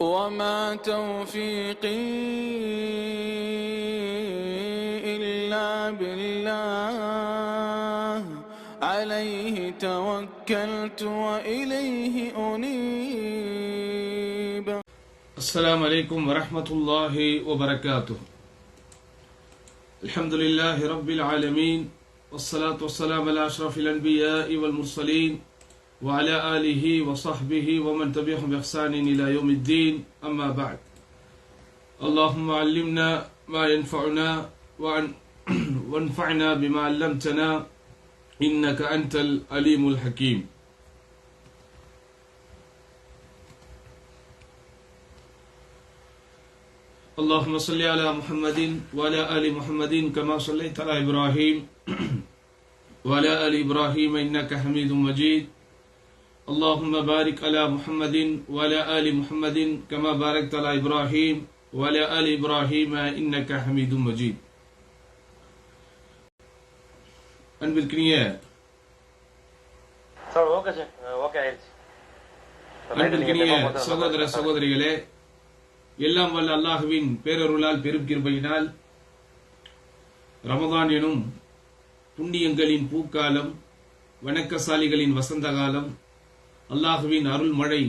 وما توفيقي إلا بالله عليه توكلت وإليه أنيب. السلام عليكم ورحمة الله وبركاته. الحمد لله رب العالمين والصلاة والسلام على أشرف الأنبياء والمرسلين وعلى آله وصحبه ومن تبعهم بإحسان إلى يوم الدين. أما بعد، اللهم علمنا ما ينفعنا وانفعنا بما علمتنا إنك أنت العليم الحكيم. اللهم صل على محمد وعلى آل محمد كما صليت على إبراهيم وعلى آل إبراهيم إنك حميد مجيد. اللهم بارك على محمد وعلى آل محمد كما باركت على إبراهيم وعلى آل إبراهيم إنك حميد مجيد. அன்பிற்கினிய சகோதர சகோதரிகளே, எல்லாம் வல்ல அல்லாஹுவின் பேரருளால் பெரும் கிருபையினால் ரமதான் எனும் புண்ணியங்களின் பூக்காலம், வணக்கசாலிகளின் வசந்த காலம், அல்லாஹுவின் அருள் மழை,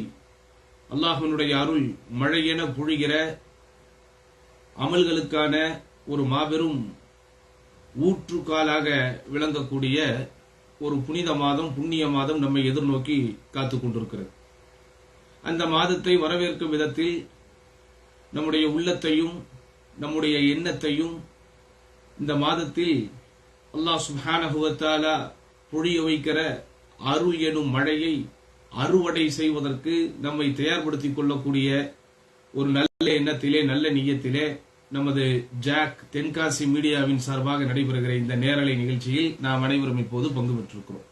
அல்லாஹுவினுடைய அருள் மழை என பொழிகிற அமல்களுக்கான ஒரு மாபெரும் ஊற்றுக்காலாக விளங்கக்கூடிய ஒரு புனித மாதம், புண்ணிய மாதம் நம்மை எதிர்நோக்கி காத்துக் கொண்டிருக்கிறது. அந்த மாதத்தை வரவேற்கும் விதத்தில் நம்முடைய உள்ளத்தையும் நம்முடைய எண்ணத்தையும் இந்த மாதத்தில் அல்லாஹ் சுப்ஹானஹு வ தஆலா பொழிய வைக்கிற அருள் எனும் மழையை அறுவடை செய்வதற்கு நம்மை தயார்படுத்திக் கொள்ளக்கூடிய ஒரு நல்ல எண்ணத்திலே, நல்ல நியத்திலே நமது ஜாக் தென்காசி மீடியாவின் சார்பாக நடைபெறுகிற இந்த நேரலை நிகழ்ச்சியில் நாம் அனைவரும் இப்போது பங்கு பெற்றிருக்கிறோம்.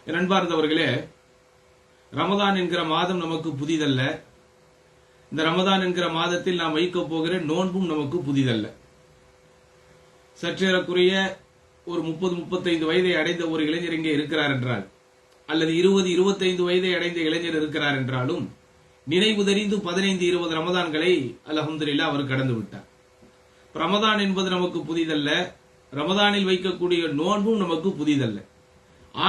என் அன்பார்ந்தவர்களே, ரமதான் என்கிற மாதம் நமக்கு புதிதல்ல. இந்த ரமதான் என்கிற மாதத்தில் நாம் வைக்கப் போகிற நோன்பும் நமக்கு புதிதல்ல. சற்றேறக்குரிய ஒரு 30-35 வயதை அடைந்த ஒரு இளைஞர் இங்கே இருக்கிறார் என்றால், அல்லது 20-25 வயதை அடைந்த இளைஞர் இருக்கிறார் என்றாலும், நினைவு தெரிந்து 15-20 ரமதான்களை அல்ஹம்துலில்லாஹ் அவர் கடந்து விட்டார். ரமதான் என்பது நமக்கு புதிதல்ல, ரமதானில் வைக்கக்கூடிய நோன்பும் நமக்கு புதிதல்ல.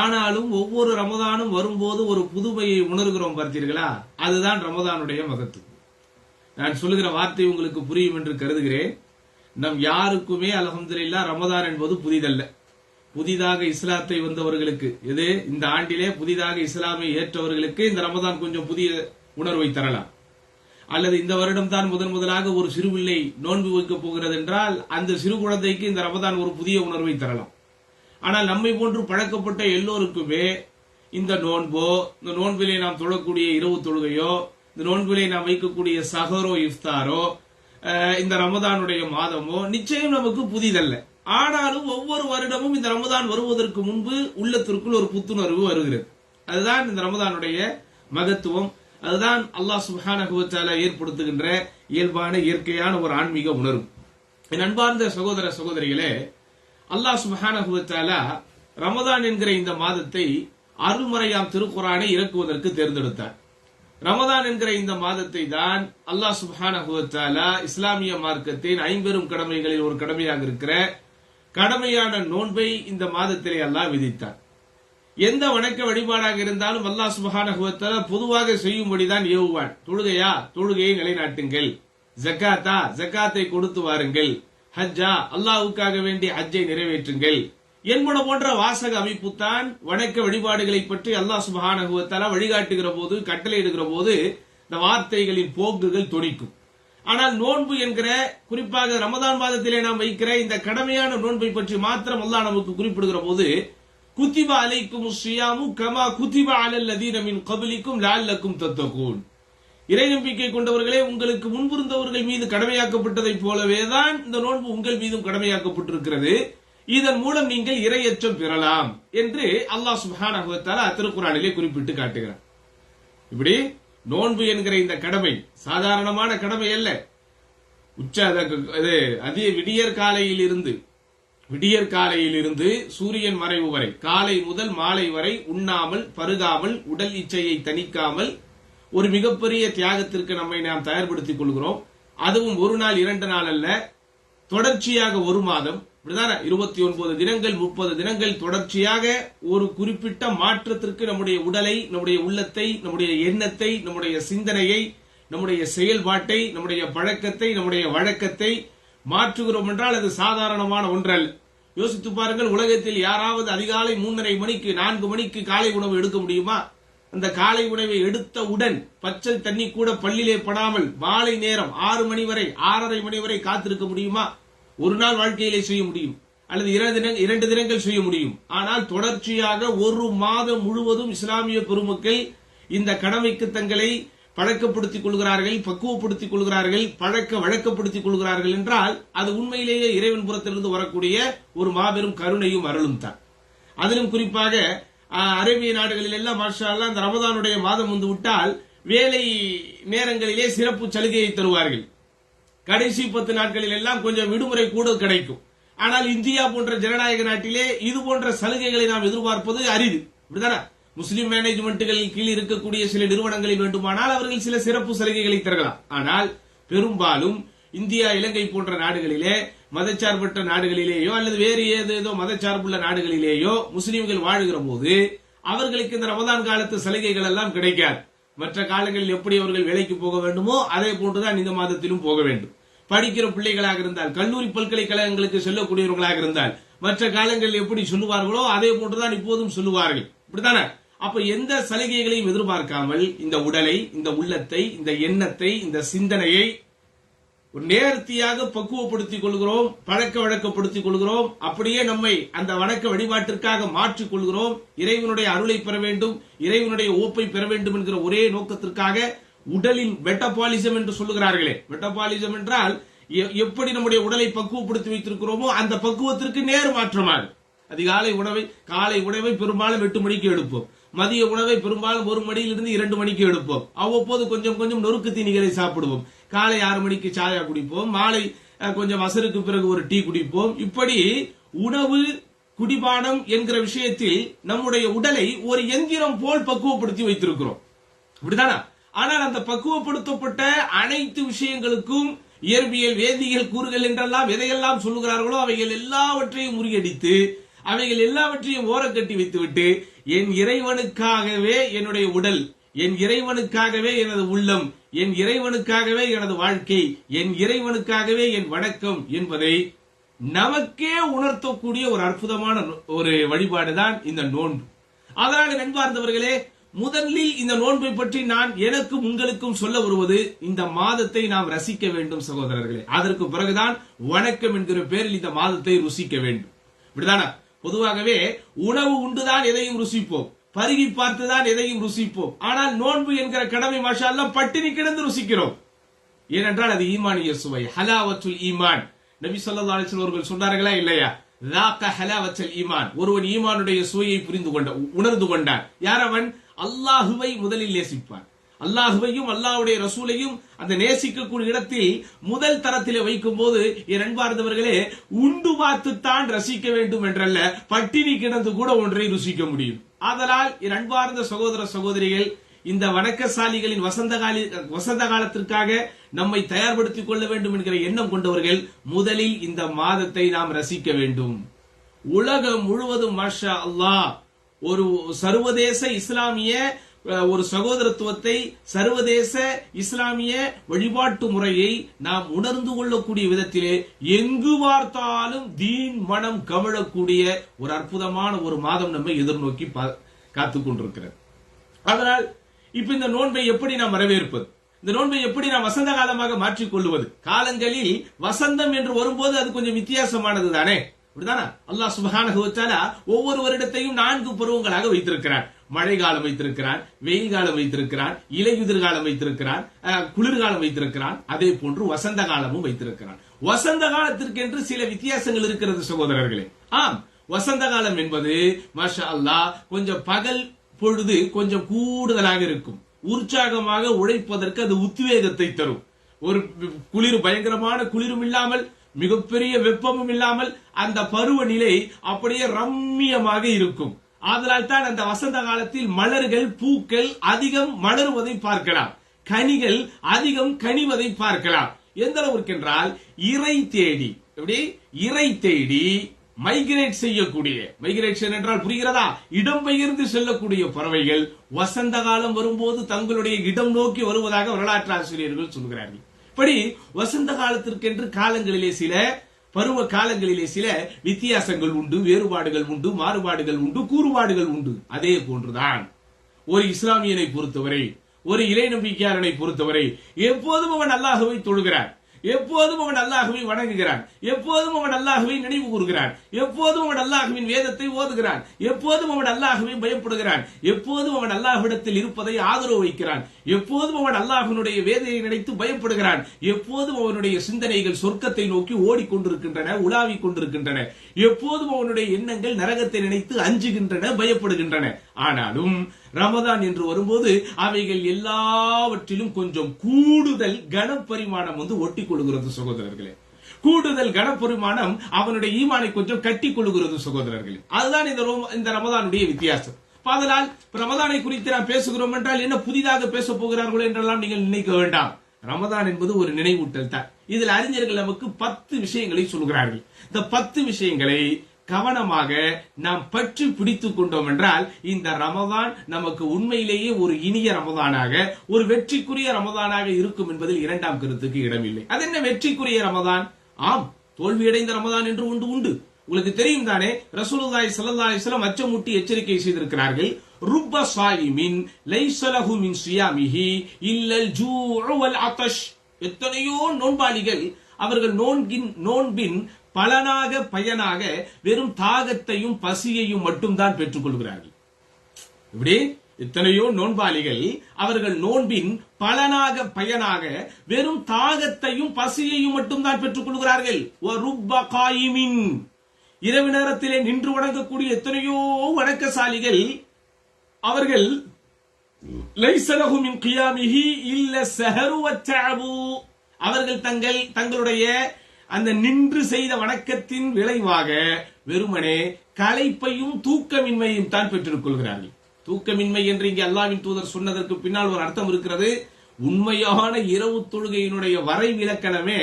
ஆனாலும் ஒவ்வொரு ரமதானும் வரும்போது ஒரு புதுமையை உணர்கிறோம், பார்த்தீர்களா? அதுதான் ரமதானுடைய மகத்துவம். நான் சொல்லுகிற வார்த்தை உங்களுக்கு புரியும் என்று கருதுகிறேன். நம் யாருக்குமே அல்ஹம்துலில்லாஹ் ரமதான் என்பது புதிதல்ல. புதிதாக இஸ்லாத்தை வந்தவர்களுக்கு, எது இந்த ஆண்டிலே புதிதாக இஸ்லாமை ஏற்றவர்களுக்கு இந்த ரமதான் கொஞ்சம் புதிய உணர்வை தரலாம். அல்லது இந்த வருடம் தான் முதலாக ஒரு சிறுபிள்ளை நோன்பு வைக்கப் போகிறது என்றால் அந்த சிறு குழந்தைக்கு இந்த ரமதான் ஒரு புதிய உணர்வை தரலாம். ஆனால் நம்மை போன்று பழக்கப்பட்ட எல்லோருக்குமே இந்த நோன்போ, இந்த நோன்பிலே நாம் தொழக்கூடிய இரவு தொழுகையோ, இந்த நோன்பிலே நாம் வைக்கக்கூடிய சஹரோ இஃப்தாரோ, இந்த ரமதானுடைய மாதமோ நிச்சயம் நமக்கு புதிதல்ல. ஆனாலும் ஒவ்வொரு வருடமும் இந்த ரமதான் வருவதற்கு முன்பு உள்ளத்திற்குள் ஒரு புத்துணர்வு வருகிறது. அதுதான் இந்த ரமதானுடைய மகத்துவம். அதுதான் அல்லாஹ் சுப்ஹானஹு வ தஆலா ஏற்படுத்துகின்ற இயல்பான இயற்கையான ஒரு ஆன்மீக உணர்வு. என் அன்பார்ந்த சகோதர சகோதரிகளே, அல்லாஹ் சுப்ஹானஹு வ தஆலா ரமதான் என்கிற இந்த மாதத்தை அருள்மறையாம் திருக்குர்ஆனை இறக்குவதற்கு தேர்ந்தெடுத்தார். ரமதான் என்கிற இந்த மாதத்தை தான் அல்லாஹ் சுப்ஹானஹு வ தஆலா இஸ்லாமிய மார்க்கத்தின் 50 கடமைகளில் ஒரு கடமையாக இருக்கிற கடமையான நோன்பை இந்த மாதத்திலே அல்லாஹ் விதித்தார். எந்த வணக்க வழிபாடாக இருந்தாலும் அல்லாஹ் சுப்ஹானஹு வ தஆலா பொதுவாக செய்யும்படிதான் ஏவுவான். தொழுகையா, தொழுகையை நிலைநாட்டுங்கள். ஜக்காத்தா, ஜக்காத்தை கொடுத்து வாருங்கள். ஹஜ்ஜா, அல்லாஹ்வுக்காக வேண்டி ஹஜ்ஜை நிறைவேற்றுங்கள் என்பன போன்ற வாசக அமைப்பு தான் வணக்க வழிபாடுகளை பற்றி அல்லாஹ் சுப்ஹானஹு வ தஆலா வழிகாட்டுகிற போது, கட்டளையிடுகிற போது இந்த வார்த்தைகளின் போக்குகள் தொனிக்கும். ஆனால் நோன்பு என்கிற, குறிப்பாக ரமதான் மாதத்திலே நாம் வைக்கிற இந்த கடமையான நோன்பை பற்றி மாத்திரம் அல்லாஹ் நமக்கு குறிப்பிடுகிற போது, குத்திப அலைக்குமுஸ் ஸியாமு கமா குத்திப அலல்லதீன மின் கப்லிக்கும் லஅல்லக்கும் தத்தகூன். இறை நம்பிக்கை கொண்டவர்களே, உங்களுக்கு முன்பிருந்தவர்கள் மீது கடமையாக்கப்பட்டதைப் போலவேதான் இந்த நோன்பு உங்கள் மீதும் கடமையாக்கப்பட்டிருக்கிறது. இதன் மூலம் நீங்கள் இறையச்சம் பெறலாம் என்று அல்லாஹ் சுப்ஹானஹு வ தஆலா திருக்குர்ஆனிலே குறிப்பிட்டு காட்டுகிறார். இப்படி நோன்பு என்கிற இந்த கடமை சாதாரணமான கடமை அல்ல. அதிக விடியற் காலையில் இருந்து சூரியன் மறைவு வரை, காலை முதல் மாலை வரை உண்ணாமல் பருகாமல் உடல் இச்சையை தணிக்காமல் ஒரு மிகப்பெரிய தியாகத்திற்கு நம்மை நாம் தயார்படுத்திக் கொள்கிறோம். அதுவும் ஒரு நாள் 2 நாள் அல்ல, தொடர்ச்சியாக ஒரு மாதம், 29 தினங்கள் 30 தினங்கள் தொடர்ச்சியாக ஒரு குறிப்பிட்ட மாற்றத்திற்கு நம்முடைய உடலை, நம்முடைய உள்ளத்தை, நம்முடைய எண்ணத்தை, நம்முடைய சிந்தனையை, நம்முடைய செயல்பாட்டை, நம்முடைய பழக்கத்தை, நம்முடைய வழக்கத்தை மாற்றுகிறோம் என்றால் அது சாதாரணமான ஒன்றல்ல. யோசித்து பாருங்கள், உலகத்தில் யாராவது அதிகாலை 3:30 மணிக்கு 4 மணிக்கு காலை உணவு எடுக்க முடியுமா? அந்த காலை உணவை எடுத்தவுடன் பச்சை தண்ணி கூட பல்லிலே படாமல் மாலை நேரம் 6 மணி வரை 6:30 மணி வரை காத்திருக்க முடியுமா? ஒரு நாள் வாழ்க்கையிலே செய்ய முடியும், அல்லது 2 தினங்கள் செய்ய முடியும். ஆனால் தொடர்ச்சியாக ஒரு மாதம் முழுவதும் இஸ்லாமிய பெருமக்கள் இந்த கடமைக்கு தங்களை பழக்கப்படுத்திக் கொள்கிறார்கள், பக்குவப்படுத்திக் கொள்கிறார்கள், வழக்கப்படுத்திக் கொள்கிறார்கள் என்றால் அது உண்மையிலேயே இறைவன் புறத்திலிருந்து வரக்கூடிய ஒரு மாபெரும் கருணையும் அருளும் தான். அதிலும் குறிப்பாக அரேபிய நாடுகளில் எல்லாம் மாஷா அல்லாஹ் இந்த ரமதானுடைய மாதம் வந்து விட்டால் வேலை நேரங்களிலே சிறப்பு சலுகையை தருவார்கள். கடைசி 10 நாட்களில் எல்லாம் கொஞ்சம் விடுமுறை கூட கிடைக்கும். ஆனால் இந்தியா போன்ற ஜனநாயக நாட்டிலே இது போன்ற சலுகைகளை நாம் எதிர்பார்ப்பது அரிது. இப்படிதானே? முஸ்லிம் மேனேஜ்மெண்ட்டுகளின் கீழ் இருக்கக்கூடிய சில நிறுவனங்களில் வேண்டுமானால் அவர்கள் சில சிறப்பு சலுகைகளை தரலாம். ஆனால் பெரும்பாலும் இந்தியா, இலங்கை போன்ற நாடுகளிலே, மதச்சார்பற்ற நாடுகளிலேயோ அல்லது வேறு ஏதேதோ மதச்சார்புள்ள நாடுகளிலேயோ முஸ்லிம்கள் வாழுகிற போது அவர்களுக்கு இந்த ரமதான் காலத்து சலுகைகள் எல்லாம் கிடைக்காது. மற்ற காலங்களில் எப்படி அவர்கள் வேலைக்கு போக வேண்டுமோ அதே போன்றுதான் இந்த மாதத்திலும் போக வேண்டும். படிக்கிற பிள்ளைகளாக இருந்தால், கல்லூரி பல்கலைக்கழகங்களுக்கு செல்லக்கூடியவர்களாக இருந்தால் மற்ற காலங்களில் எப்படி சொல்லுவார்களோ அதே போன்றுதான் இப்போதும் சொல்லுவார்கள். இப்படித்தானே? அப்ப எந்த சலுகைகளையும் எதிர்பார்க்காமல் இந்த உடலை, இந்த உள்ளத்தை, இந்த எண்ணத்தை, இந்த சிந்தனையை ஒரு நேர்த்தியாக பக்குவப்படுத்திக் கொள்கிறோம், வழக்கப்படுத்திக் கொள்கிறோம். அப்படியே நம்மை அந்த வணக்க வழிபாட்டிற்காக மாற்றிக் கொள்கிறோம். இறைவனுடைய அருளை பெற வேண்டும், இறைவனுடைய ஓப்பை பெற வேண்டும் என்கிற ஒரே நோக்கத்திற்காக உடலின் மெட்டபாலிசம் என்று சொல்லுகிறார்களே, மெட்டபாலிசம் என்றால் எப்படி நம்முடைய உடலை பக்குவப்படுத்தி வைத்திருக்கிறோமோ அந்த பக்குவத்திற்கு நேர் மாற்றமாக அதிகாலை உணவை, காலை உணவை பெரும்பாலும் 8 மணிக்கு எடுப்போம், மதிய உணவை பெரும்பாலும் 1 மணியிலிருந்து 2 மணிக்கு எடுப்போம். அவ்வப்போது கொஞ்சம் கொஞ்சம் நொறுக்கு தீனிகளை சாப்பிடுவோம். காலை 6 மணிக்கு சாயா குடிப்போம், மாலை கொஞ்சம் அசருக்கு பிறகு ஒரு டீ குடிப்போம். இப்படி உணவு, குடிபானம் என்கிற விஷயத்தில் நம்முடைய உடலை ஒரு எந்திரம் போல் பக்குவப்படுத்தி வைத்திருக்கிறோம். இப்படிதானா? ஆனால் அந்த பக்குவப்படுத்தப்பட்ட அனைத்து விஷயங்களுக்கும் இயற்பியல், வேதியியல் கூறுகள் என்றெல்லாம் எதையெல்லாம் சொல்லுகிறார்களோ அவைகள் எல்லாவற்றையும் முறியடித்து, அவைகள் எல்லாவற்றையும் ஓரக்கட்டி வைத்துவிட்டு, என் இறைவனுக்காகவே என்னுடைய உடல், என் இறைவனுக்காகவே எனது உள்ளம், என் இறைவனுக்காகவே எனது வாழ்க்கை, என் இறைவனுக்காகவே என் வணக்கம் என்பதை நமக்கே உணர்த்தக்கூடிய ஒரு அற்புதமான ஒரு வழிபாடுதான் இந்த நோன்பு. அதனால நண்பார்ந்தவர்களே, முதலில் இந்த நோன்பை பற்றி நான் எனக்கும் உங்களுக்கும் சொல்ல வருவது, இந்த மாதத்தை நாம் ரசிக்க வேண்டும் சகோதரர்களே. அதற்கு பிறகுதான் வணக்கம் என்கிற பேரில் இந்த மாதத்தை ருசிக்க வேண்டும். இப்படிதானா? பொதுவாகவே உணவு உண்டுதான் எதையும் ருசிப்போம், பருகி பார்த்துதான் எதையும் ருசிப்போம். ஆனால் நோன்பு என்கிற கடமை மாஷா அல்லாஹ் பட்டினி கிடந்து ருசிக்கிறோம். ஏனென்றால் அது ஈமானிய சுவை, ஹலாவத்துல் ஈமான். நபி ஸல்லல்லாஹு அலைஹி வஸல்லம் அவர்கள் சொன்னார்களா இல்லையா? ذاق حلاوة الإيمان. ஒருவன் ஈமானுடைய சுவையை உணர்ந்து கொண்டான். யார் அவன்? அல்லாஹுவை முதலில் நேசிப்பான். அல்லாஹுவையும் அல்லாஹ்வுடைய ரசூலையும் அந்த நேசிக்கக்கூடிய இடத்தில் முதல் தரத்திலே வைக்கும் போது, என் அன்பார்ந்தவர்களே, உண்டு பார்த்துத்தான் ரசிக்க வேண்டும் என்றல்ல, பட்டினி கிடந்து கூட ஒன்றை ருசிக்க முடியும். ஆதலால் என் அன்பார்ந்த சகோதர சகோதரிகள், இந்த வணக்கசாலிகளின் வசந்த காலத்திற்காக நம்மை தயார்படுத்திக் கொள்ள வேண்டும் என்கிற எண்ணம் கொண்டவர்கள் முதலில் இந்த மாதத்தை நாம் ரசிக்க வேண்டும். உலகம் முழுவதும் மாஷா அல்லாஹ் ஒரு சர்வதேச இஸ்லாமிய ஒரு சகோதரத்துவத்தை, சர்வதேச இஸ்லாமிய வழிபாட்டு முறையை நாம் உணர்ந்து கொள்ளக்கூடிய விதத்திலே எங்கு பார்த்தாலும் தீன் மனம் கமழக்கூடிய ஒரு அற்புதமான ஒரு மாதம் நம்மை எதிர்நோக்கி காத்துக் கொண்டிருக்கிறது. அதனால் இப்ப இந்த நோன்பை எப்படி நாம் வரவேற்பது, இந்த நோன்பை எப்படி நாம் வசந்த காலமாக மாற்றிக் கொள்வது? காலங்களில் வசந்தம் என்று வரும்போது அது கொஞ்சம் வித்தியாசமானது தானே? அப்படிதானா? அல்லாஹ் சுப்ஹானஹு வ தஆலா ஒவ்வொரு வருடத்தையும் 4 பருவங்களாக வைத்திருக்கிறான். மழை காலம் வைத்திருக்கிறான், வெயில் காலம் வைத்திருக்கிறான், இலையுதிர் காலம் வைத்திருக்கிறான், குளிர்காலம் வைத்திருக்கிறான், அதே போன்று வசந்த காலமும் வைத்திருக்கிறான். வசந்த காலத்திற்கென்று சில வித்தியாசங்கள் இருக்கிறது சகோதரர்களே. ஆம், வசந்த காலம் என்பது மாஷா அல்லாஹ் கொஞ்சம் பகல் பொழுது கொஞ்சம் கூடுதலாக இருக்கும், உற்சாகமாக உழைப்பதற்கு அது உத்வேகத்தை தரும். ஒரு குளிர், பயங்கரமான குளிரும் இல்லாமல் மிகப்பெரிய வெப்பமும் இல்லாமல் அந்த பருவநிலை அப்படியே ரம்மியமாக இருக்கும். ஆதலால் தான் அந்த வசந்த காலத்தில் மலர்கள் பூக்கள் அதிகம் மலருவதை பார்க்கலாம், கனிகள் அதிகம் கனிவதை பார்க்கலாம். எந்த அளவுக்கு என்றால் இறை தேடி, எப்படி இறை தேடி மைக்ரேட் செய்யக்கூடிய, மைக்ரேஷன் என்றால் புரிகிறதா, இடம்பெயர்ந்து செல்லக்கூடிய பறவைகள் வசந்த காலம் வரும்போது தங்களுடைய இடம் நோக்கி வருவதாக வரலாற்று ஆசிரியர்கள் சொல்கிறார்கள். இப்படி வசந்த காலத்திற்கென்று காலங்களிலே சில பருவ காலங்களிலே சில வித்தியாசங்கள் உண்டு, வேறுபாடுகள் உண்டு, மாறுபாடுகள் உண்டு, கூறுபாடுகள் உண்டு. அதே போன்றுதான் ஒரு இஸ்லாமியனை பொறுத்தவரை, ஒரு இறை நம்பிக்கையாளனை பொறுத்தவரை எப்போதும் அவன் அல்லாஹ்வை தொழுகிறான், எப்போதும் அவன் அல்லாஹ்வை வணங்குகிறான், எப்போதும் அவன் அல்லாஹ்வை நினைவு கூறுகிறான், எப்போதும் அவன் அல்லாஹ்வின் வேதத்தை ஓதுகிறான், எப்போதும் அவன் அல்லாஹ்வை பயப்படுகிறான், எப்போதும் அவன் அல்லாஹ்விடத்தில் இருப்பதை ஆதரவு வைக்கிறான், எப்போதும் அவன் அல்லாஹ்வினுடைய வேதையை நினைத்து பயப்படுகிறான், எப்போதும் அவனுடைய சிந்தனைகள் சொர்க்கத்தை நோக்கி ஓடிக்கொண்டிருக்கின்றன, உலாவிக் கொண்டிருக்கின்றன, எப்போதும் அவனுடைய எண்ணங்கள் நரகத்தை நினைத்து அஞ்சுகின்றன, பயப்படுகின்றன. ஆனாலும் ரமதான் என்று வரும்போது அவைகள் எல்லாவற்றிலும் கொஞ்சம் கூடுதல் கனப்பரிமாணம் ஒட்டி கொள்கிறது சகோதரர்களே. கூடுதல் கனப்பரிமாணம் அவனுடைய ஈமானை கொஞ்சம் கட்டிக் கொள்கிறது சகோதரர்களே. அதுதான் இந்த ரமதானுடைய வித்தியாசம். அதனால் ரமதானை குறித்து நாம் பேசுகிறோம் என்றால் என்ன புதிதாக பேச போகிறார்களோ என்றெல்லாம் நீங்கள் நினைக்க வேண்டாம். ரமதான் என்பது ஒரு நினைவூட்டல் தான். இதில் அறிஞர்கள் நமக்கு 10 விஷயங்களை சொல்கிறார்கள். இந்த 10 விஷயங்களை கவனமாக நாம் பற்றி பிடித்துக் கொண்டோம் என்றால் இந்த ரமதான் நமக்கு உண்மையிலேயே ஒரு இனிய ரமதானாக, ஒரு வெற்றிக்குரிய ரமதானாக இருக்கும் என்பதில் இரண்டாம் கருத்துக்கு இடமில்லை. அது என்ன வெற்றிக்குரிய ரமதான்? ஆம், தோல்வியடைந்த ரமதான் என்று ஒன்று உண்டு. உங்களுக்கு தெரியும் தானே, ரசூலுல்லாஹி ஸல்லல்லாஹு அலைஹி வஸல்லம் அச்சமூட்டி எச்சரிக்கை செய்திருக்கிறார்கள். ருப்ப ஸாயிமின் லைஸ லஹு மின் ஸியாமிஹி இல்லல் ஜூஉ வல் அத்ஷ். எத்தனையோ நோன்பாளிகள் அவர்கள் நோன்பின் பலனாக பயனாக வெறும் தாகத்தையும் பசியையும் மட்டும்தான் பெற்றுக் கொள்கிறார்கள். இப்படி எத்தனையோ நோன்பாளிகள் அவர்கள் நோன்பின் பலனாக பயனாக வெறும் தாகத்தையும் பசியையும் மட்டும்தான் பெற்றுக் கொள்கிறார்கள். இரவு நேரத்திலே நின்று வணங்கக்கூடிய எத்தனையோ வணக்கசாலிகள் அவர்கள் அவர்கள் தங்களுடைய அந்த நின்று செய்த வணக்கத்தின் விளைவாக வெறுமனே களைப்பையும் தூக்கமின்மையும் தான் பெற்றுக் கொள்கிறார்கள். தூக்கமின்மை என்று இங்கே அல்லாஹ்வின் தூதர் சொன்னதற்கு பின்னால் ஒரு அர்த்தம் இருக்கிறது. உண்மையான இரவு தொழுகையினுடைய வரை விலக்கணமே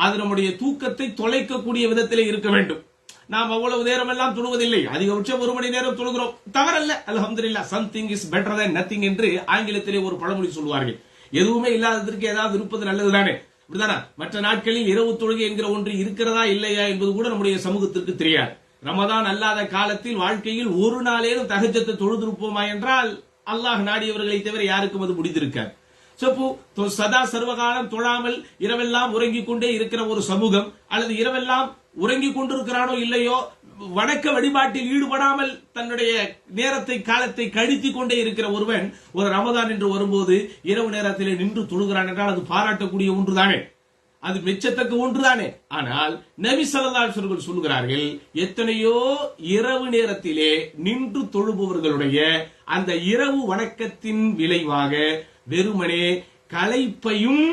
அது நம்முடைய தூக்கத்தை தொலைக்கக்கூடிய விதத்திலே இருக்க வேண்டும். நாம் அவ்வளவு நேரம் எல்லாம் தொழுவதில்லை, அதிகபட்சம் 1 மணி நேரம் தொழுகிறோம், தவறல்ல, அல்ஹம்துலில்லாஹ். Something is better then nothing என்று ஆங்கிலத்திலே ஒரு பழமொழி சொல்வார்கள். எதுவுமே இல்லாததற்கு ஏதாவது இருப்பது நல்லதுதானே, அப்படிதானா? மற்ற நாட்களில் இரவு தொழுகை என்கிற ஒன்று இருக்கிறதா இல்லையா என்பது கூட நம்முடைய சமூகத்திற்கு தெரியாது. ரமதான் அல்லாத காலத்தில் வாழ்க்கையில் ஒரு நாளேனும் தஹஜ்ஜத்தை தொழுதிருப்போமா என்றால் அல்லாஹ் நாடியவர்களை தவிர யாருக்கும் அது முடிந்திருக்காது. சதா சர்வகாலம் தொழாமல் இரவெல்லாம் உறங்கிக் கொண்டே இருக்கிற ஒரு சமூகம், அல்லது இரவெல்லாம் உறங்கிக் கொண்டிருக்கிறானோ இல்லையோ வணக்க வழிபாட்டில் ஈடுபடாமல் தன்னுடைய நேரத்தை காலத்தை கழித்துக் கொண்டே இருக்கிற ஒருவன் ஒரு ரமதான் என்று வரும்போது இரவு நேரத்திலே நின்று தொழுகிறான் என்றால் அது பாராட்டக்கூடிய ஒன்றுதானே, அது மெச்சத்தக்க ஒன்றுதானே. ஆனால் நபி ஸல்லல்லாஹு அலைஹி வஸல்லம் சொல்கிறார்கள், எத்தனையோ இரவு நேரத்திலே நின்று தொழுபவர்களுடைய அந்த இரவு வணக்கத்தின் விளைவாக வெறுமனே களைப்பையும்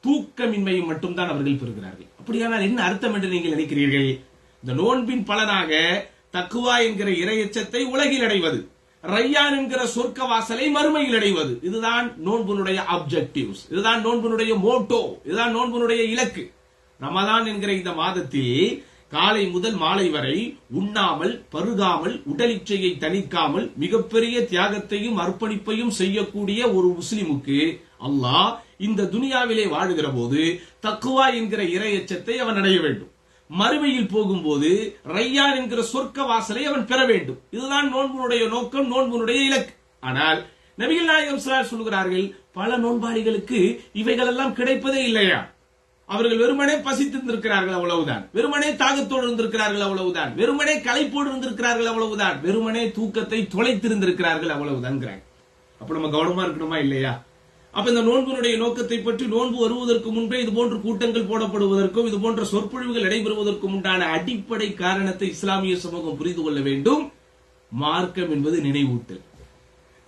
தூக்கமின்மையும் மட்டும்தான் அவர்கள் பெறுகிறார்கள். அப்படியானால் என்ன அர்த்தம் என்று நீங்கள் நினைக்கிறீர்கள்? இந்த நோன்பின் பலனாக தக்குவா என்கிற இறையச்சத்தை உலகில் அடைவது, ரையான் என்கிற சொர்க்க வாசலை மறுமையில் அடைவது, இதுதான் நோன்பினுடைய ஆப்ஜெக்டிவ்ஸ், இதுதான் நோன்பினுடைய மோட்டோ, இதுதான் நோன்பினுடைய இலக்கு. ரமதான் என்கிற இந்த மாதத்தில் காலை முதல் மாலை வரை உண்ணாமல் பருகாமல் உடலிச்சையை தணிக்காமல் மிகப்பெரிய தியாகத்தையும் அர்ப்பணிப்பையும் செய்யக்கூடிய ஒரு முஸ்லிமுக்கு அல்லாஹ் இந்த துனியாவிலே வாழுகிற போது தக்குவா என்கிற இறையச்சத்தை அவன் அடைய வேண்டும். மறுமையில் போகும்போது ரையான் என்கிற சொர்க்க வாசலை அவன் பெற வேண்டும். இதுதான் நோன்பினுடைய நோக்கம், நோன்பினுடைய இலக்கு. ஆனால் நபிகள் நாயகம் ஸல்லல்லாஹு அலைஹி வஸல்லம் சொல்கிறார்கள், பல நோன்பாளிகளுக்கு இவைகள் எல்லாம் கிடைப்பதே இல்லையா? அவர்கள் வெறுமனே பசித்திருந்திருக்கிறார்கள், அவ்வளவுதான். வெறுமனே தாகத்தோடு இருந்திருக்கிறார்கள், அவ்வளவுதான். வெறுமனே களைப்போடு இருந்திருக்கிறார்கள், அவ்வளவுதான். வெறுமனே தூக்கத்தை தொலைத்திருந்திருக்கிறார்கள், அவ்வளவுதான். அப்ப நம்ம கவனமா இருக்கணுமா இல்லையா? அப்ப இந்த நோன்பினுடைய நோக்கத்தை பற்றி நோன்பு வருவதற்கு முன்பே இது போன்ற கூட்டங்கள் போடப்படுவதற்கும் இது போன்ற சொற்பொழிவுகள் நடைபெறுவதற்கும் உண்டான அடிப்படை காரணத்தை இஸ்லாமிய சமூகம் புரிந்து கொள்ள வேண்டும். மார்க்கம் என்பது நினைவூட்டல்.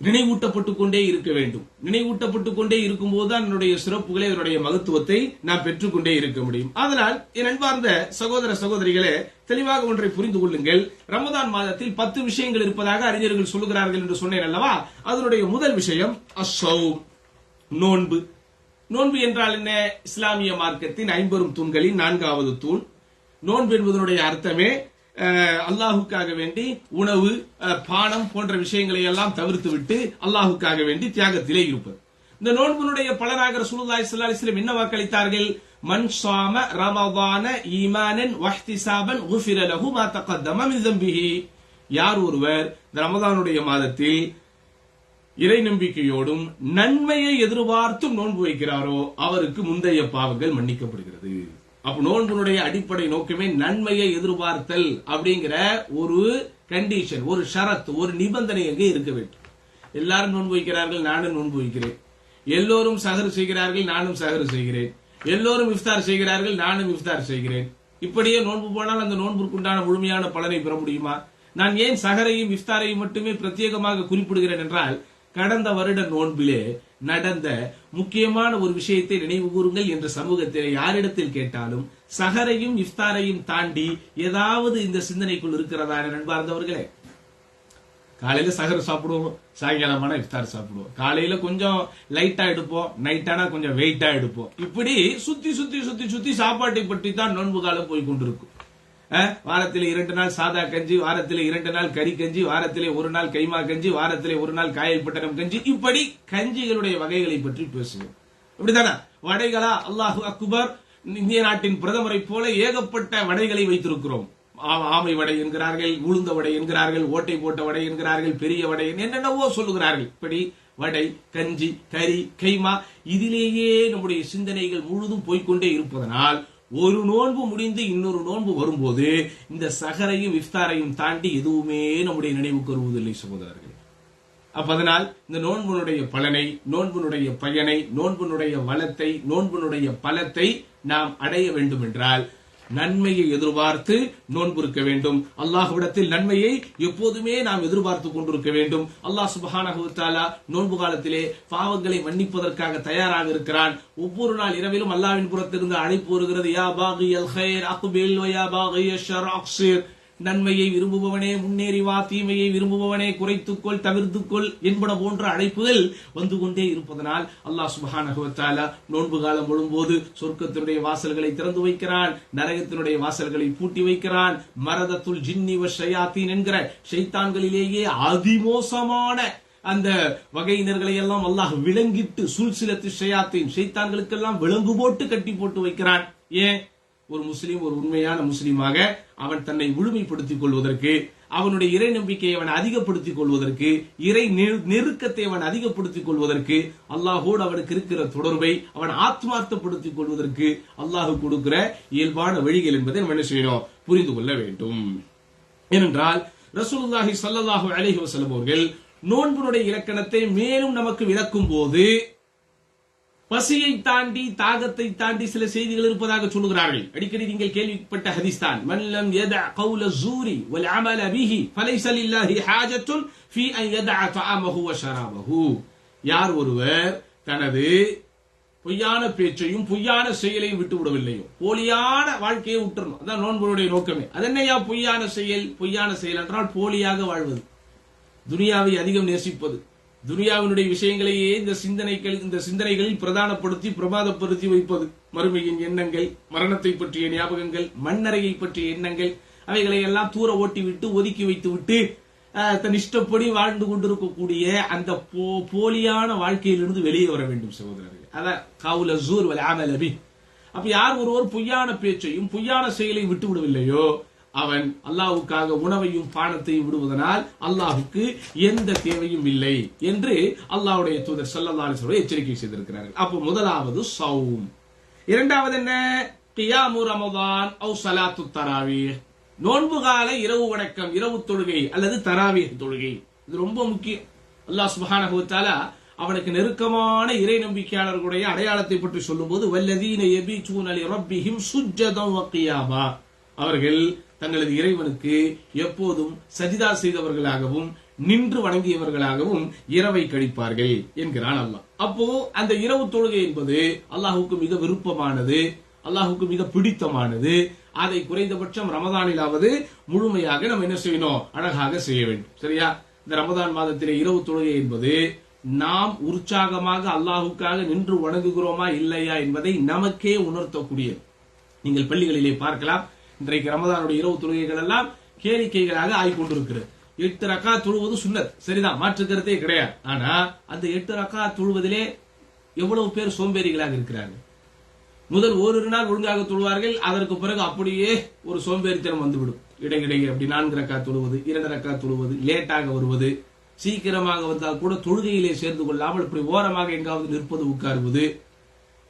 நினைவூட்டப்பட்டுக் கொண்டே இருக்க வேண்டும். நினைவூட்டப்பட்டுக் கொண்டே இருக்கும் போதுதான் என்னுடைய சிறப்புகளை, என்னுடைய மகத்துவத்தை நான் பெற்றுக்கொண்டே இருக்க முடியும். அதனால் என் அன்பார்ந்த சகோதர சகோதரிகளே, தெளிவாக ஒன்றை புரிந்து கொள்ளுங்கள். ரமதான் மாதத்தில் 10 விஷயங்கள் இருப்பதாக அறிஞர்கள் சொல்லுகிறார்கள் என்று சொன்னேன் அல்லவா? அதனுடைய முதல் விஷயம் அஸ்ஸௌம், நோன்பு. நோன்பு என்றால் என்ன? இஸ்லாமிய மார்க்கத்தின் 50 தூண்களின் 4வது தூண். நோன்பு என்பதனுடைய அர்த்தமே அல்லாஹுக்காக வேண்டி உணவு, பானம் போன்ற விஷயங்களை எல்லாம் தவிர்த்து விட்டு அல்லாஹுக்காக வேண்டி தியாகத்திலே இருப்பது. இந்த நோன்பினுடைய பலனாக ரசூலுல்லாஹி ஸல்லல்லாஹு அலைஹி வஸல்லம் என்ன வாக்களித்தார்கள்? மன் ஸாம ரமதான ஈமானன் வஹ்திஸாபன் குஃபிர லஹு மா தகத்தம மின் ذنبஹி. யார் ஒருவர் இந்த ரமதானுடைய மாதத்தில் இறை நம்பிக்கையோடும் நன்மையை எதிர்பார்த்தும் நோன்பு வைக்கிறாரோ அவருக்கு முந்தைய பாவங்கள் மன்னிக்கப்படுகிறது. அப்ப நோன்பினுடைய அடிப்படை நோக்கமே நன்மையை எதிர்பார்த்தல் அப்படிங்கிற ஒரு கண்டிஷன், ஒரு ஷரத், ஒரு நிபந்தனை எங்கே இருக்க வேண்டும். எல்லாரும் நோன்பு வைக்கிறார்கள், நானும் நோன்பு வைக்கிறேன். எல்லோரும் சஹர் செய்கிறார்கள், நானும் சஹர் செய்கிறேன். எல்லோரும் இஃப்தார் செய்கிறார்கள், நானும் இஃப்தார் செய்கிறேன். இப்படியே நோன்பு போனால் அந்த நோன்புக்குண்டான முழுமையான பலனை பெற முடியுமா? நான் ஏன் சஹரையும் இஃப்தாரையும் மட்டுமே பிரத்யேகமாக குறிப்பிடுகிறேன் என்றால், கடந்த வருட நோன்பிலே நடந்த முக்கியமான ஒரு விஷயத்தை நினைவு கூறுங்கள் என்று சமூகத்தில் யாரிடத்தில் கேட்டாலும் சஹரையும் இஃப்தாரையும் தாண்டி ஏதாவது இந்த சிந்தனைக்குள் இருக்கிறதா நண்பார்ந்தவர்களே? காலையில சஹர் சாப்பிடுவோம், சாயங்காலமான இஃப்தார் சாப்பிடுவோம். காலையில கொஞ்சம் லைட்டா எடுப்போம், நைட்டானா கொஞ்சம் வெயிட்டா எடுப்போம். இப்படி சுத்தி சுத்தி சுத்தி சுத்தி சாப்பாட்டை பற்றி தான் நோன்பு காலம் போய் கொண்டிருக்கும். வாரத்திலே 2 நாள் சாதா கஞ்சி, வாரத்திலே 2 நாள் கறி கஞ்சி, வாரத்திலே 1 நாள் கைமா கஞ்சி, வாரத்திலே 1 நாள் காயல்பட்டனம் கஞ்சி, இப்படி கஞ்சிகளுடைய வகைகளை பற்றி பேசுவோம். இப்படித்தானே? வடைகளா? அல்லாஹு அக்பர். இந்திய நாட்டின் பிரதமரை போல ஏகப்பட்ட வடைகளை வைத்திருக்கிறோம். ஆமை வடை என்கிறார்கள், உளுந்த வடை என்கிறார்கள், ஓட்டை போட்ட வடை என்கிறார்கள், பெரிய வடை என்னென்னவோ சொல்லுகிறார்கள். இப்படி வடை, கஞ்சி, கறி, கைமா, இதிலேயே நம்முடைய சிந்தனைகள் முழுதும் போய்கொண்டே இருப்பதனால் ஒரு நோன்பு முடிந்து இன்னொரு நோன்பு வரும்போது இந்த சஹரையும் இஃப்தாரையும் தாண்டி எதுவுமே நம்முடைய நினைவுக்கு வருவதில்லை சகோதரர்கள். அதனால் இந்த நோன்பினுடைய பலனை, நோன்பினுடைய பயனை, நோன்பினுடைய வளத்தை, நோன்பினுடைய பலத்தை நாம் அடைய வேண்டும் என்றால் நன்மையை எதிர்பார்த்து நோன்பு இருக்க வேண்டும். அல்லாஹ்விடத்தில் நன்மையை எப்போதுமே நாம் எதிர்பார்த்து கொண்டிருக்க வேண்டும். அல்லாஹ் சுப்ஹானஹு வ தஆலா நோன்பு காலத்திலே பாவங்களை மன்னிப்பதற்காக தயாராக இருக்கிறான். ஒவ்வொரு நாள் இரவிலும் அல்லாஹ்வின் புறத்திலிருந்து அழைப்பு வருகிறது, யா பாகியல் கைர் அக்பில் வ யா பாகியஷ் ஷர் அக்ஸிர். நன்மையை விரும்புபவனே முன்னேறி வா, தீமையை விரும்புபவனே குறைத்துக்கொள், தவிர்த்துக்கொள் என்பன போன்ற அழைப்புகள் வந்து கொண்டே இருப்பதனால் அல்லாஹ் சுப்ஹானஹு வ தஆலா நோன்பு காலம் வரும்போது சொர்க்கத்தினுடைய வாசல்களை திறந்து வைக்கிறான், நரகத்தினுடைய வாசல்களை பூட்டி வைக்கிறான். மரதத்துல் ஜின்னி வ ஷயாத்தீன் என்கிற ஷைத்தான்களிலேயே அதிமோசமான அந்த வகையினர்களை எல்லாம் அல்லாஹ் விலங்கிட்டு சுல்சிலத்து ஷயாத்தீன், ஷைத்தான்களுக்கெல்லாம் விலங்கு போட்டு கட்டி போட்டு வைக்கிறான். ஏன்? ஒரு முஸ்லீம் ஒரு உண்மையான முஸ்லீமாக அவன் தன்னை முழுமைப்படுத்திக் கொள்வதற்கு, அவனுடைய இறை நம்பிக்கையை அவன் அதிகப்படுத்திக் கொள்வதற்கு, இறை நெருக்கத்தை அவன் அதிகப்படுத்திக் கொள்வதற்கு, அல்லாஹோடு அவனுக்கு இருக்கிற தொடர்பை அவன் ஆத்மார்த்தப்படுத்திக் கொள்வதற்கு அல்லாஹ் கொடுக்கிற இயல்பான வழிகள் என்பதை நம்ம என்ன செய்யணும்? புரிந்து கொள்ள வேண்டும். ஏனென்றால் ரசூலுல்லாஹி ஸல்லல்லாஹு அலைஹி வஸல்லம் அவர்கள் நோன்பினுடைய இலக்கணத்தை மேலும் நமக்கு விளக்கும் போது பசியை தாண்டி, தாகத்தை தாண்டி சில செய்திகள் இருப்பதாக சொல்லுகிறார்கள். அடிக்கடி நீங்கள் கேள்விப்பட்ட ஹதீஸ் தான், மல்லம் யதஅ கௌல ஸூரி வல் அமல பிஹி ஃபலைஸ லில்லாஹி ஹாஜத்துன் ஃபீ அன் யதஅ தஅமஹு வ ஷராபஹு. யார் ஒருவர் தனது பொய்யான பேச்சையும் பொய்யான செயலையும் விட்டு விடவில்லையோ, போலியான வாழ்க்கையை விட்டுறணும். அதான் நோன்புடைய நோக்கமே. அதென்னையா பொய்யான செயல்? பொய்யான செயல் என்றால் போலியாக வாழ்வது, துனியாவை அதிகம் நேசிப்பது, துனியாவினுடைய விஷயங்களையே இந்த சிந்தனைகளில் பிரதானப்படுத்தி பிரமாதப்படுத்தி வைப்பது, மறுமையின் எண்ணங்கள், மரணத்தை பற்றிய ஞாபகங்கள், மண்ணறையை பற்றிய எண்ணங்கள், அவைகளை எல்லாம் தூர ஓட்டி விட்டு ஒதுக்கி வைத்து விட்டு தன் இஷ்டப்படி வாழ்ந்து கொண்டிருக்கக்கூடிய அந்த போலியான வாழ்க்கையிலிருந்து வெளியே வர வேண்டும் சகோதரர்கள். அதான் கவுல ஸூர் வல் அமல் பிஹி. அப்ப யார் ஒருவர் பொய்யான பேச்சையும் பொய்யான செயலையும் விட்டு விடவில்லையோ அவன் அல்லாஹ்வுக்காக உணவையும் பானத்தையும் விடுவதனால் அல்லாஹ்வுக்கு எந்த தேவையும் இல்லை என்று அல்லாஹ்வுடைய தூதர் ஸல்லல்லாஹு அலைஹி வஸல்லம் எச்சரிக்கை செய்திருக்கிறார்கள். அப்ப முதலாவது ஸௌம். இரண்டாவது என்ன? கியாமு ரமதான் அவ் ஸலாத்து தராவீஹ். நோன்பு கால இரவு வணக்கம், இரவு தொழுகை அல்லது தராவீஹ் தொழுகை. இது ரொம்ப முக்கியம். அல்லாஹ் சுப்ஹானஹு வ தஆலா அவனுக்கு நெருக்கமான இறை நம்பிக்கையாளர்களுடைய அடையாளத்தை பற்றி சொல்லும்போது, வல்லதீன யபீதுன லிரப்பிஹிம் சுஜ்ஜதன் வ கியாமா. அவர்கள் தங்களது இறைவனுக்கு எப்போதும் சஜிதா செய்தவர்களாகவும் நின்று வணங்கியவர்களாகவும் இரவை கழிப்பார்கள் என்கிறான் அல்லாஹ். அப்போ அந்த இரவு தொழுகை என்பது அல்லாஹுக்கு மிக விருப்பமானது, அல்லாஹுக்கு மிக பிடித்தமானது. அதை குறைந்தபட்சம் ரமதானிலாவது முழுமையாக நம்ம என்ன செய்யணும், அழகாக செய்ய வேண்டும். சரியா? இந்த ரமதான் மாதத்திலே இரவு தொழுகை என்பது நாம் உற்சாகமாக அல்லாஹுக்காக நின்று வணங்குகிறோமா இல்லையா என்பதை நமக்கே உணர்த்தக்கூடியது. நீங்கள் பள்ளிகளிலே பார்க்கலாம், இன்றைக்கு ரமதானுடைய இரவு தொழுகைகள் எல்லாம் கேளிக்கைகளாக ஆகிக்கொண்டிருக்கிறது. 8 ரக்காத் தொழுவது சுன்னத், சரிதான், மாற்று கருத்தே கிடையாது. ஆனா அந்த 8 ரக்காத் தொழுவதிலே எவ்வளவு பேர் சோம்பேறிகளாக இருக்கிறார்கள். முதல் ஓரிரு நாள் ஒழுங்காக தொழுவார்கள், அதற்கு பிறகு அப்படியே ஒரு சோம்பேறித்தனம் வந்துவிடும். இடையிடையே அப்படி 4 ரக்காத் தொழுவது, 2 ரக்காத் தொழுவது, லேட்டாக வருவது, சீக்கிரமாக வந்தால் கூட தொழுகையிலே சேர்ந்து கொள்ளாமல் இப்படி ஓரமாக எங்காவது நிற்பது, உட்காருவது,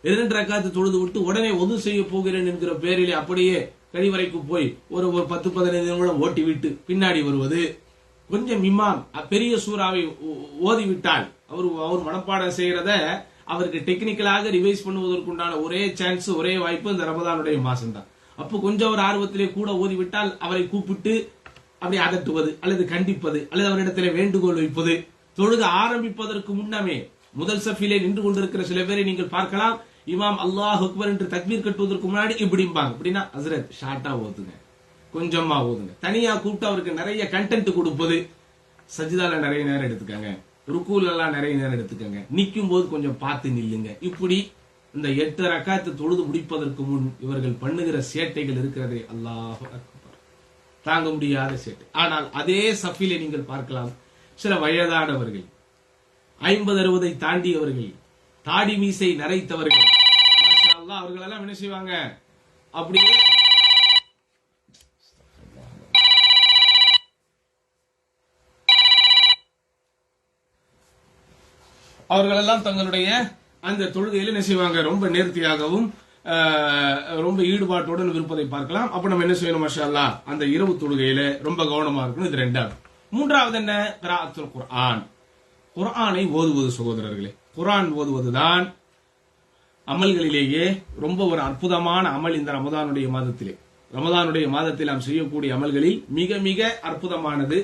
2 ரக்காத்து தொழுது விட்டு உடனே ஒது செய்ய போகிறேன் என்கிற பேரிலே அப்படியே கழிவறைக்கு போய் ஒரு 10-15 நிமிடம் ஓட்டி விட்டு பின்னாடி வருவது. கொஞ்சம் இமாம் பெரிய சூறாவை ஓதிவிட்டால் அவர் மனப்பாடம் செய்யறத அவருக்கு டெக்னிக்கலாக ரிவைஸ் பண்ணுவதற்குண்டான ஒரே சான்ஸ், ஒரே வாய்ப்பு இந்த ரமதானுடைய மாசம் தான். அப்போ கொஞ்சம் ஒரு ஆர்வத்திலே கூட ஓதிவிட்டால் அவரை கூப்பிட்டு அப்படி அதட்டுவது அல்லது கண்டிப்பது அல்லது அவரிடத்திலே வேண்டுகோள் வைப்பது. தொழுக ஆரம்பிப்பதற்கு முன்னமே முதல் சஃபிலே நின்று கொண்டிருக்கிற சில பேரை நீங்கள் பார்க்கலாம், இமாம் அல்லாஹ் அக்பர் என்று தக்பீர் கட்டுவதற்கு முன்னாடி இப்படிம்பாங்க. அப்படின்னா ஹஸ்ரத் ஷார்ட்டா ஓதுங்க, கொஞ்சமா ஓதுங்க. தனியா கூப்பிட்டு அவருக்கு நிறைய கண்டென்ட் கொடுப்பது. சஜிதால நிறைய நேரம் எடுத்துக்கங்க, ருக்கூல எல்லாம் நிறைய நேரம் எடுத்துக்கங்க, நிக்கும் போது கொஞ்சம் பார்த்து நில்லுங்க. இப்படி இந்த 8 ரக்காத்து தொழுது முடிப்பதற்கு முன் இவர்கள் பண்ணுகிற சேட்டைகள் இருக்கிறதே, அல்லாஹ் அக்பர், தாங்க முடியாத சேட்டை. ஆனால் அதே சஃபிலே நீங்கள் பார்க்கலாம், சில வயதானவர்கள், 50-60 தாண்டியவர்கள், தாடி மீசை நரைத்தவர்கள், அவர்கள் எல்லாம் என்ன செய்வாங்க, அப்படியே அவர்கள் எல்லாம் தங்களுடைய அந்த தொழுகையில என்ன செய்வாங்க, ரொம்ப நேர்த்தியாகவும் ரொம்ப ஈடுபாட்டுடன் இருப்பதை பார்க்கலாம். அப்ப நம்ம என்ன செய்யணும், மாஷா அல்லாஹ், அந்த இரவு தொழுகையில ரொம்ப கவனமா இருக்கணும். இது 2வது. 3வது என்ன, கிராஅத்துல் குர்ஆன், குர்ஆனை ஓதுவது. சகோதரர்களே, குர்ஆன் ஓதுவதுதான் அமல்களிலேயே ரொம்ப ஒரு அற்புதமான அமல். இந்த ரமதானுடைய மாதத்தில் நாம் செய்யக்கூடிய அமல்களில் மிக மிக அற்புதமானது.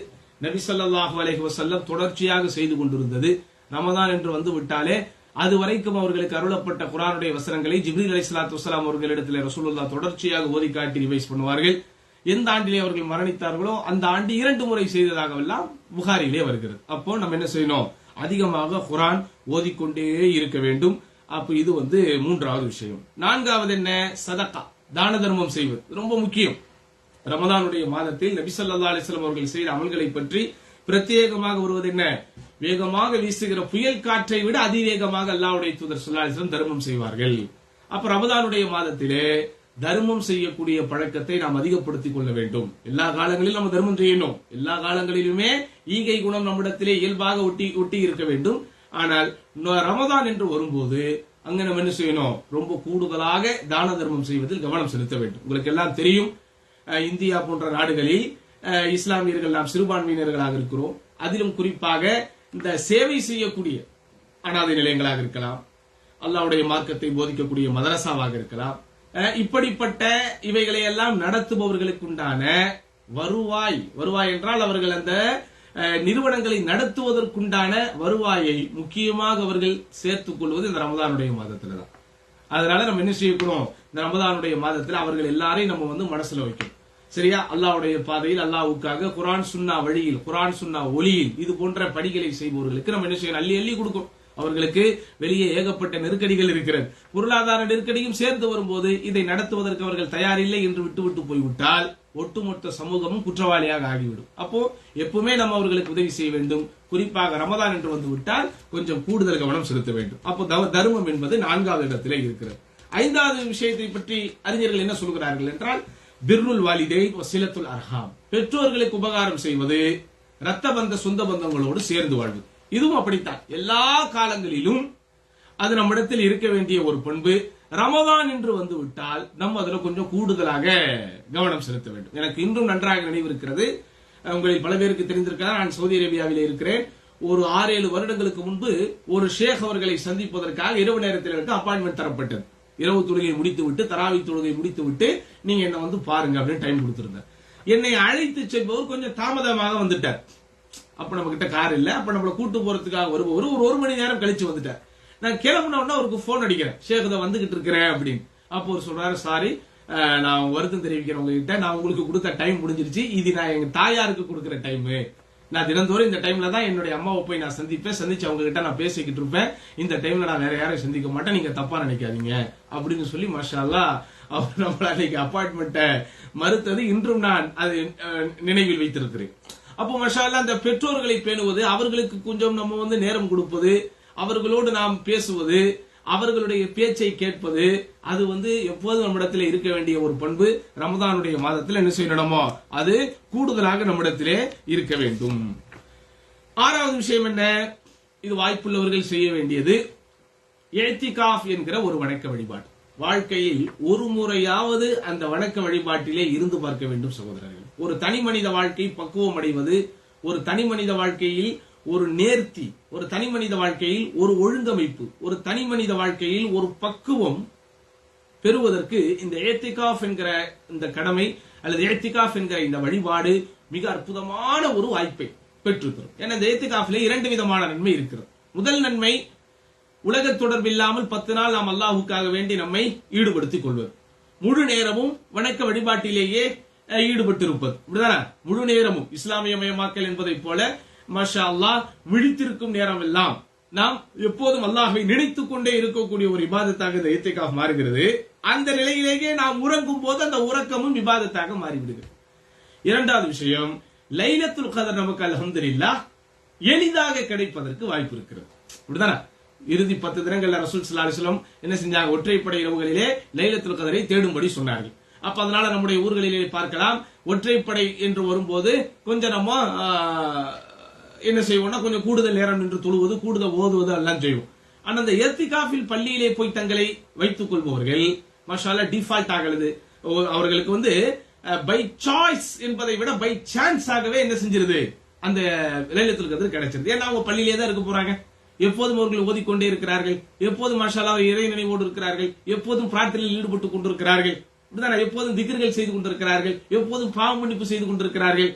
நபி ஸல்லல்லாஹு அலைஹி வஸல்லம் தொடர்ச்சியாக செய்து கொண்டிருந்தது. ரமதான் என்று வந்து விட்டாலே அது வரைக்கும் அவர்களுக்கு அருளப்பட்ட குர்ஆனுடைய வசனங்களை ஜிப்ரீல் அலைஹிஸ்ஸலாத்து வஸலாம் அவர்களிடத்தில் ரசூலுல்லாஹ் தொடர்ச்சியாக ஓதி காட்டி ரிவைஸ் பண்ணுவார்கள். எந்த ஆண்டிலே அவர்கள் மரணித்தார்களோ அந்த ஆண்டு 2 முறை செய்ததாகவெல்லாம் புகாரிலே வருகிறது. அப்போ நம்ம என்ன செய்யணும், அதிகமாக குர்ஆன் ஓதிக்கொண்டே இருக்க வேண்டும். அப்ப இது 3வது விஷயம். 4வது என்ன, சதகா, தான தர்மம் செய்வது ரொம்ப முக்கியம். ரமதானுடைய மாதத்தில் நபி ஸல்லல்லாஹு அலைஹி வஸல்லம் அவர்கள் செய்த அமல்களை பற்றி பிரத்யேகமாக வருவது என்ன, வேகமாக வீசுகிற புயல் காற்றை விட அதிவேகமாக அல்லாஹ்வுடைய தூதர் ஸல்லல்லாஹு அலைஹி வஸல்லம் தர்மம் செய்வார்கள். அப்ப ரமதானுடைய மாதத்திலே தர்மம் செய்யக்கூடிய பழக்கத்தை நாம் அதிகப்படுத்திக் கொள்ள வேண்டும். எல்லா காலங்களிலும் நம்ம தர்மம் செய்யணும். எல்லா காலங்களிலுமே ஈகை குணம் நம்மிடத்திலே இயல்பாக ஒட்டி இருக்க வேண்டும். ஆனால் ரமதான் என்று வரும்போது அங்க நம்ம என்ன செய்யணும், ரொம்ப கூடுதலாக தான தர்மம் செய்வதில் கவனம் செலுத்த வேண்டும். உங்களுக்கு எல்லாம் தெரியும், இந்தியா போன்ற நாடுகளில் இஸ்லாமியர்கள் நாம் சிறுபான்மையினர்களாக இருக்கிறோம். அதிலும் குறிப்பாக இந்த சேவை செய்யக்கூடிய அனாதை நிலையங்களாக இருக்கலாம், அல்லாஹ்வுடைய மார்க்கத்தை போதிக்கக்கூடிய மதரசாவாக இருக்கலாம், இப்படிப்பட்ட இவைகளை எல்லாம் நடத்துபவர்களுக்கு உண்டான வருவாய் என்றால் அவர்கள் அந்த நிறுவனங்களை நடத்துவதற்குண்டான வருவாயை முக்கியமாக அவர்கள் சேர்த்துக் கொள்வது இந்த ரமதானுடைய மாதத்துல தான். அதனால நம்ம என்ன செய்யணும், இந்த ரமதானுடைய மாதத்துல அவர்கள் எல்லாரையும் நம்ம மனசுல வைக்கணும். சரியா? அல்லாஹ்வுடைய பாதையில், அல்லாஹ்வுக்காக, குர்ஆன் சுன்னா வழியில், குர்ஆன் சுன்னா ஒளியில் இது போன்ற பணிகளை செய்பவர்களுக்கு நம்ம என்ன செய்யணும், அள்ளி அள்ளி கொடுக்கும். அவர்களுக்கு வெளியே ஏகப்பட்ட நெருக்கடிகள் இருக்கிறது. பொருளாதார நெருக்கடியும் சேர்ந்து வரும்போது இதை நடத்துவதற்கு அவர்கள் தயாரில்லை என்று விட்டு போய்விட்டால் ஒட்டுமொத்த சமூகமும் குற்றவாளியாக ஆகிவிடும். அப்போ எப்பவுமே நம்ம அவர்களுக்கு உதவி செய்ய வேண்டும். குறிப்பாக ரமதான் என்று வந்து விட்டால் கொஞ்சம் கூடுதல் கவனம் செலுத்த வேண்டும். அப்போ தர்மம் என்பது 4வது இடத்திலே இருக்கிறது. 5வது விஷயத்தை பற்றி அறிஞர்கள் என்ன சொல்கிறார்கள் என்றால், பிர்ருல் வாலிதைன் வசிலத்துல் அர்ஹாம், பெற்றோர்களுக்கு உபகாரம் செய்வது, இரத்த பந்த சொந்த பந்தங்களோடு சேர்ந்து வாழ்வது. இதுவும் அப்படித்தான். எல்லா காலங்களிலும் அது நம்மிடத்தில் இருக்க வேண்டிய ஒரு பண்பு. ரமதான் என்று வந்து விட்டால் நம்ம அதுல கொஞ்சம் கூடுதலாக கவனம் செலுத்த வேண்டும். எனக்கு இன்றும் நன்றாக நினைவிருக்கிறது, உங்களில் பல பேருக்கு தெரிந்திருக்கிறார், நான் சவுதி அரேபியாவில் இருக்கிறேன். ஒரு 6-7 வருடங்களுக்கு முன்பு ஒரு ஷேக் அவர்களை சந்திப்பதற்காக இரவு நேரத்தில் எனக்கு அப்பாயின்மெண்ட் தரப்பட்டது. இரவு தொழுகை முடித்து விட்டு, தராவி தொழுகை முடித்து விட்டு நீங்க என்ன பாருங்க அப்படின்னு டைம் கொடுத்திருந்தார். என்னை அழைத்து செல்பவர் கொஞ்சம் தாமதமாக வந்துட்டார். அப்ப நம்ம கிட்ட கார் இல்ல. அப்ப நம்மள கூட்டு போறதுக்காக வருபவர் ஒரு மணி நேரம் கழிச்சு வந்துட்டார். நான் கிளம்புன உடனே அவருக்கு போன் அடிக்கிறேன், ஷேக் இதை வந்துகிட்டு இருக்கிறேன் அப்படின்னு. அப்போ அவர் சொல்றாரு, சாரி நான் வருத்தம் தெரிவிக்கிறேன் உங்ககிட்ட, நான் உங்களுக்கு கொடுத்த டைம் முடிஞ்சிருச்சு, இது நான் எங்க தாயாருக்கு கொடுக்குற டைம். நான் தினந்தோறும் இந்த டைம்ல தான் என்னுடைய அம்மாவை போய் நான் சந்திச்சு அவங்க கிட்ட நான் பேசிக்கிட்டு இருப்பேன். இந்த டைம்ல நான் வேற யாரையும் சந்திக்க மாட்டேன், நீங்க தப்பா நினைக்காதீங்க அப்படின்னு சொல்லி மாஷா அல்லாஹ் அவர் நம்மள அன்னைக்கு அப்பாயின்மெண்ட்டை மறுத்தது இன்றும் நான் அது நினைவில் வைத்திருக்கிறேன். அப்போ மாஷா அல்லாஹ் அந்த பெற்றோர்களை பேணுவது, அவர்களுக்கு கொஞ்சம் நம்ம நேரம் கொடுப்பது, அவர்களோடு நாம் பேசுவது, அவர்களுடைய பேச்சை கேட்பது, அது எப்போதும் நம்மிடத்திலே இருக்க வேண்டிய ஒரு பண்பு. ரமதானுடைய மாதத்தில் என்ன செய்யணுமோ அது கூடுதலாக நம்மிடத்திலே இருக்க வேண்டும். ஆறாவது விஷயம் என்ன? இது வாய்ப்புள்ளவர்கள் செய்ய வேண்டியது இஅ்திகாஃப் என்கிற ஒரு வணக்க வழிபாடு. வாழ்க்கையில் ஒரு முறையாவது அந்த வணக்க வழிபாட்டிலே இருந்து பார்க்க வேண்டும் சகோதரர்கள். ஒரு தனி மனித வாழ்க்கை பக்குவம் அடைவது, ஒரு தனி மனித வாழ்க்கையில் ஒரு நேர்த்தி, ஒரு தனி மனித வாழ்க்கையில் ஒரு ஒழுங்கமைப்பு, ஒரு தனி மனித வாழ்க்கையில் ஒரு பக்குவம் பெறுவதற்கு இந்த இஅ்திகாஃப் என்கிற இந்த கடமை அல்லது இஅ்திகாஃப் என்கிற இந்த வழிபாடு மிக அற்புதமான ஒரு வாய்ப்பை பெற்றுத்தரும். ஏன்னா இந்த இஅ்திகாஃபிலே 2 விதமான நன்மை இருக்கிறது. முதல் நன்மை, உலக தொடர்பில்லாமல் 10 நாள் நாம் அல்லாஹ்வுக்காக வேண்டி நம்மை ஈடுபடுத்திக் கொள்வது, முழு நேரமும் வணக்க வழிபாட்டிலேயே ஈடுபட்டிருப்பது. முழு நேரமும் இஸ்லாமியமயமாக்கல் என்பதை போல மாஷா அல்லாஹ் விழித்திருக்கும் நேரம் எல்லாம் நாம் எப்போதும் அல்லாஹ்வை நினைத்துக் கொண்டே இருக்கக்கூடிய ஒரு இபாதத்தாக இந்த இஅ்திகாஃப் மாறுகிறது. அந்த நிலையிலேயே நாம் உறங்கும் போது அந்த உறக்கமும் இபாதத்தாக மாறிவிடுகிறது. இரண்டாவது விஷயம், லைலத்துல் கத்ர் நமக்கு அல்ஹம்துலில்லாஹ் எளிதாக கிடைப்பதற்கு வாய்ப்பு இருக்கிறது. அப்படிதானே? இறுதி 10 தினங்கள்ல ரசூல் ஸல்லல்லாஹு அலைஹி வஸல்லம் என்ன செஞ்சாங்க? ஒற்றைப்படை இரவுகளிலே லைலத்துல் கத்ரை தேடும்படி சொன்னார்கள். அப்ப அதனால நம்முடைய ஊர்களிலே பார்க்கலாம், ஒற்றைப்படை என்று வரும்போது கொஞ்சம் நம்ம என்ன செய்வோம்னா கொஞ்சம் கூடுதல் நேரம் நின்று தொழுவது, கூடுதல் ஓதுவது எல்லாம் செய்வோம். ஆனா அந்த இஅ்திகாஃபில் பள்ளியிலே போய் தங்களை வைத்துக் கொள்பவர்கள் மாஷா அல்லாஹ் டிஃபால்ட் ஆகிறது. அவர்களுக்கு பை சாய்ஸ் என்பதை விட பை சான்ஸ் ஆகவே என்ன செஞ்சிருது? அந்த லைலத்துல் கத்ர் கிடைச்சிருது. ஏன்னா அவங்க பள்ளியிலே தான் இருக்க போறாங்க, எப்போதும் அவர்கள் ஓதிக்கொண்டே இருக்கிறார்கள், எப்போதும் மாஷா அல்லாஹ் இறை நினைவோடு இருக்கிறார்கள், எப்போதும் பிரார்த்தனையில் ஈடுபட்டுக் கொண்டிருக்கிறார்கள், எப்போதும் திக்ர்கள் செய்து கொண்டிருக்கிறார்கள், எப்போதும் பாவ மன்னிப்பு செய்து கொண்டிருக்கிறார்கள்,